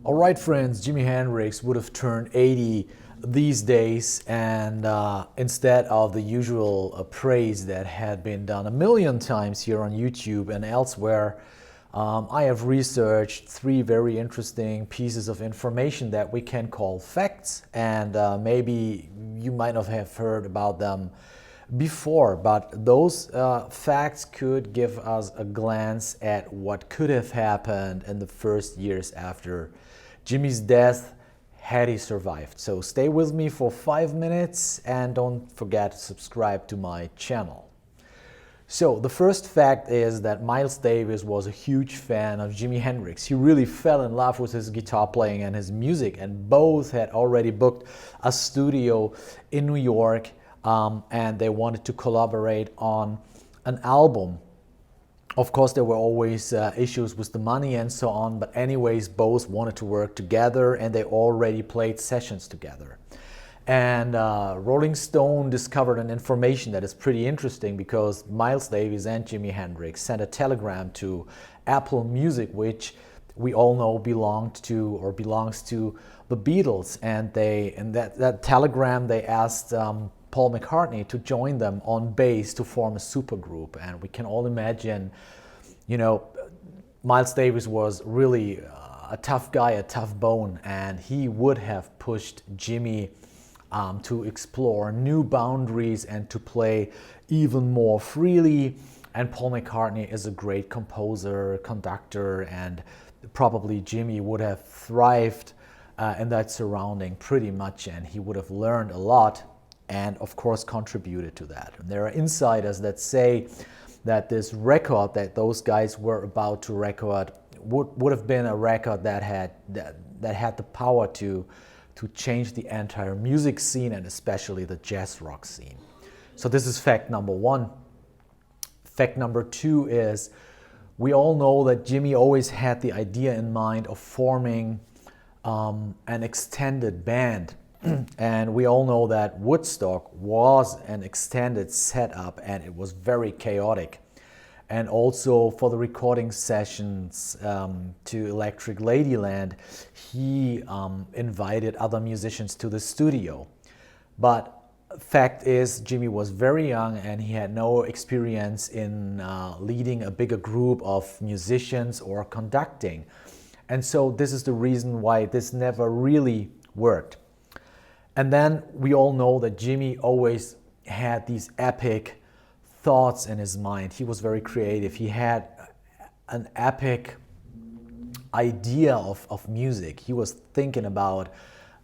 All right, friends, Jimi Hendrix would have turned 80 these days, and instead of the usual praise that had been done a million times here on YouTube and elsewhere, I have researched three very interesting pieces of information that we can call facts, and maybe you might not have heard about them before, but those facts could give us a glance at what could have happened in the first years after Jimmy's death had he survived. So stay with me for 5 minutes and don't forget to subscribe to my channel. So the first fact is that Miles Davis was a huge fan of Jimi Hendrix. He really fell in love with his guitar playing and his music, and both had already booked a studio in New York, and they wanted to collaborate on an album. Of course, there were always issues with the money and so on, but anyways, both wanted to work together and they already played sessions together. And Rolling Stone discovered an information that is pretty interesting, because Miles Davis and Jimi Hendrix sent a telegram to Apple Music, which we all know belongs to the Beatles, and in that telegram they asked Paul McCartney to join them on bass to form a supergroup. And we can all imagine, Miles Davis was really a tough guy, a tough bone, and he would have pushed Jimmy to explore new boundaries and to play even more freely. And Paul McCartney is a great composer, conductor, and probably Jimmy would have thrived in that surrounding pretty much, and he would have learned a lot and of course contributed to that. And there are insiders that say that this record that those guys were about to record would have been a record that had the power to change the entire music scene, and especially the jazz rock scene. So this is fact number one. Fact number two is, we all know that Jimmy always had the idea in mind of forming an extended band. And we all know that Woodstock was an extended setup and it was very chaotic. And also for the recording sessions to Electric Ladyland, he invited other musicians to the studio. But fact is, Jimmy was very young and he had no experience in leading a bigger group of musicians or conducting. And so this is the reason why this never really worked. And then we all know that Jimmy always had these epic thoughts in his mind. He was very creative. He had an epic idea of music. He was thinking about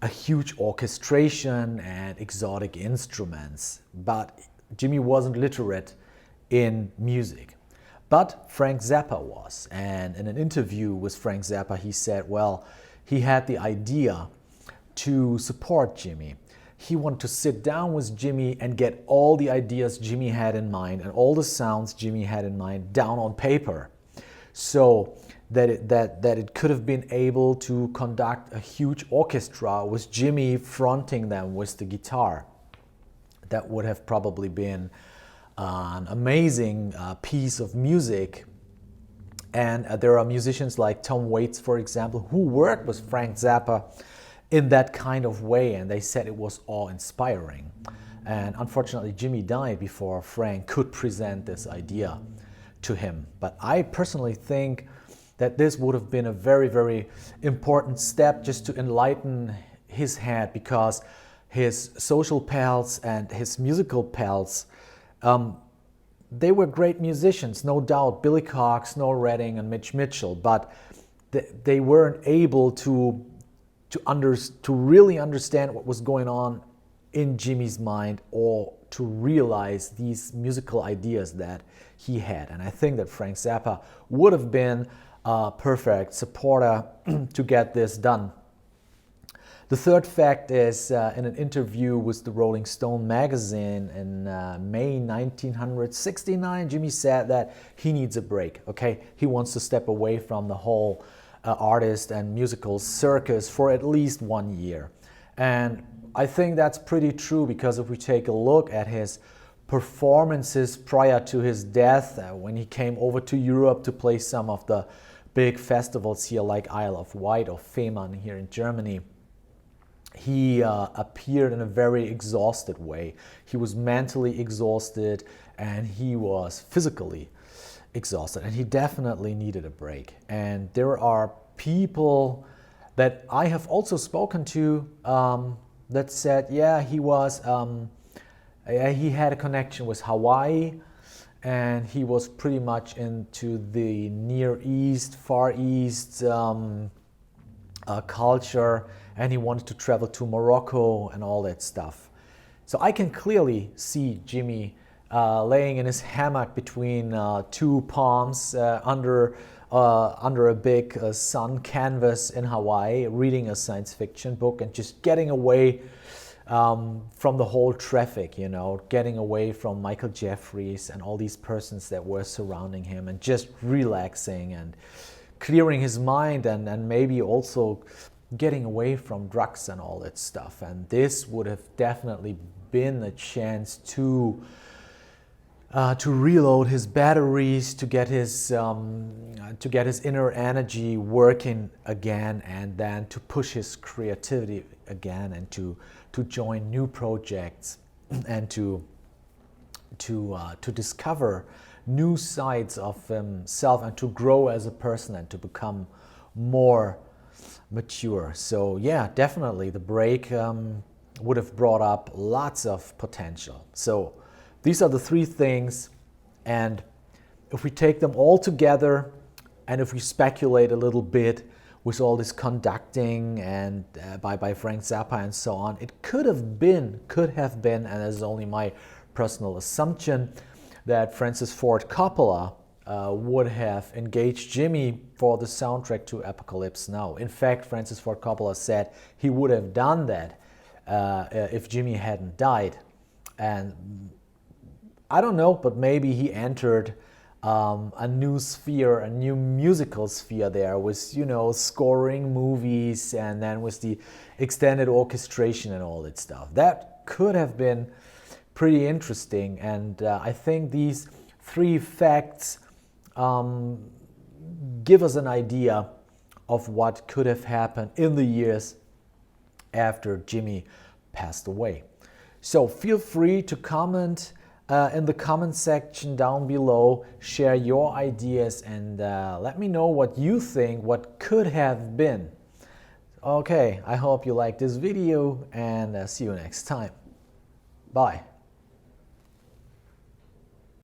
a huge orchestration and exotic instruments. But Jimmy wasn't literate in music. But Frank Zappa was. And in an interview with Frank Zappa, he said, well, he had the idea to support Jimmy. He wanted to sit down with Jimmy and get all the ideas Jimmy had in mind and all the sounds Jimmy had in mind down on paper, so that it could have been able to conduct a huge orchestra with Jimmy fronting them with the guitar. That would have probably been an amazing piece of music. And there are musicians like Tom Waits, for example, who worked with Frank Zappa in that kind of way, and they said it was awe-inspiring. And unfortunately, Jimmy died before Frank could present this idea to him. But I personally think that this would have been a very, very important step just to enlighten his head, because his social pals and his musical pals, they were great musicians, no doubt, Billy Cox, Noel Redding, and Mitch Mitchell, but they weren't able to really understand what was going on in Jimmy's mind, or to realize these musical ideas that he had. And I think that Frank Zappa would have been a perfect supporter to get this done. The third fact is, in an interview with the Rolling Stone magazine in May 1969, Jimmy said that he needs a break, okay? He wants to step away from the whole artist and musical circus for at least 1 year. And I think that's pretty true, because if we take a look at his performances prior to his death, when he came over to Europe to play some of the big festivals here like Isle of Wight or Fehmarn here in Germany, he appeared in a very exhausted way. He was mentally exhausted and he was physically exhausted, and he definitely needed a break. And there are people that I have also spoken to that said, yeah, he was, he had a connection with Hawaii, and he was pretty much into the Near East, Far East culture, and he wanted to travel to Morocco and all that stuff. So I can clearly see Jimi laying in his hammock between two palms under a big sun canvas in Hawaii, reading a science fiction book and just getting away from the whole traffic, you know, getting away from Michael Jeffries and all these persons that were surrounding him, and just relaxing and clearing his mind, and maybe also getting away from drugs and all that stuff. And this would have definitely been a chance to reload his batteries, to get his inner energy working again, and then to push his creativity again, and to join new projects, and to discover new sides of himself, and to grow as a person, and to become more mature. So yeah, definitely the break would have brought up lots of potential. So these are the three things, and if we take them all together, and if we speculate a little bit with all this conducting and by Frank Zappa and so on, it could have been, and this is only my personal assumption, that Francis Ford Coppola would have engaged Jimi for the soundtrack to Apocalypse Now. In fact, Francis Ford Coppola said he would have done that if Jimi hadn't died. And I don't know, but maybe he entered a new sphere, a new musical sphere there with, you know, scoring movies, and then with the extended orchestration and all that stuff. That could have been pretty interesting, and I think these three facts give us an idea of what could have happened in the years after Jimi passed away. So feel free to comment in the comment section down below, share your ideas, and let me know what you think, what could have been. Okay, I hope you liked this video, and see you next time. Bye.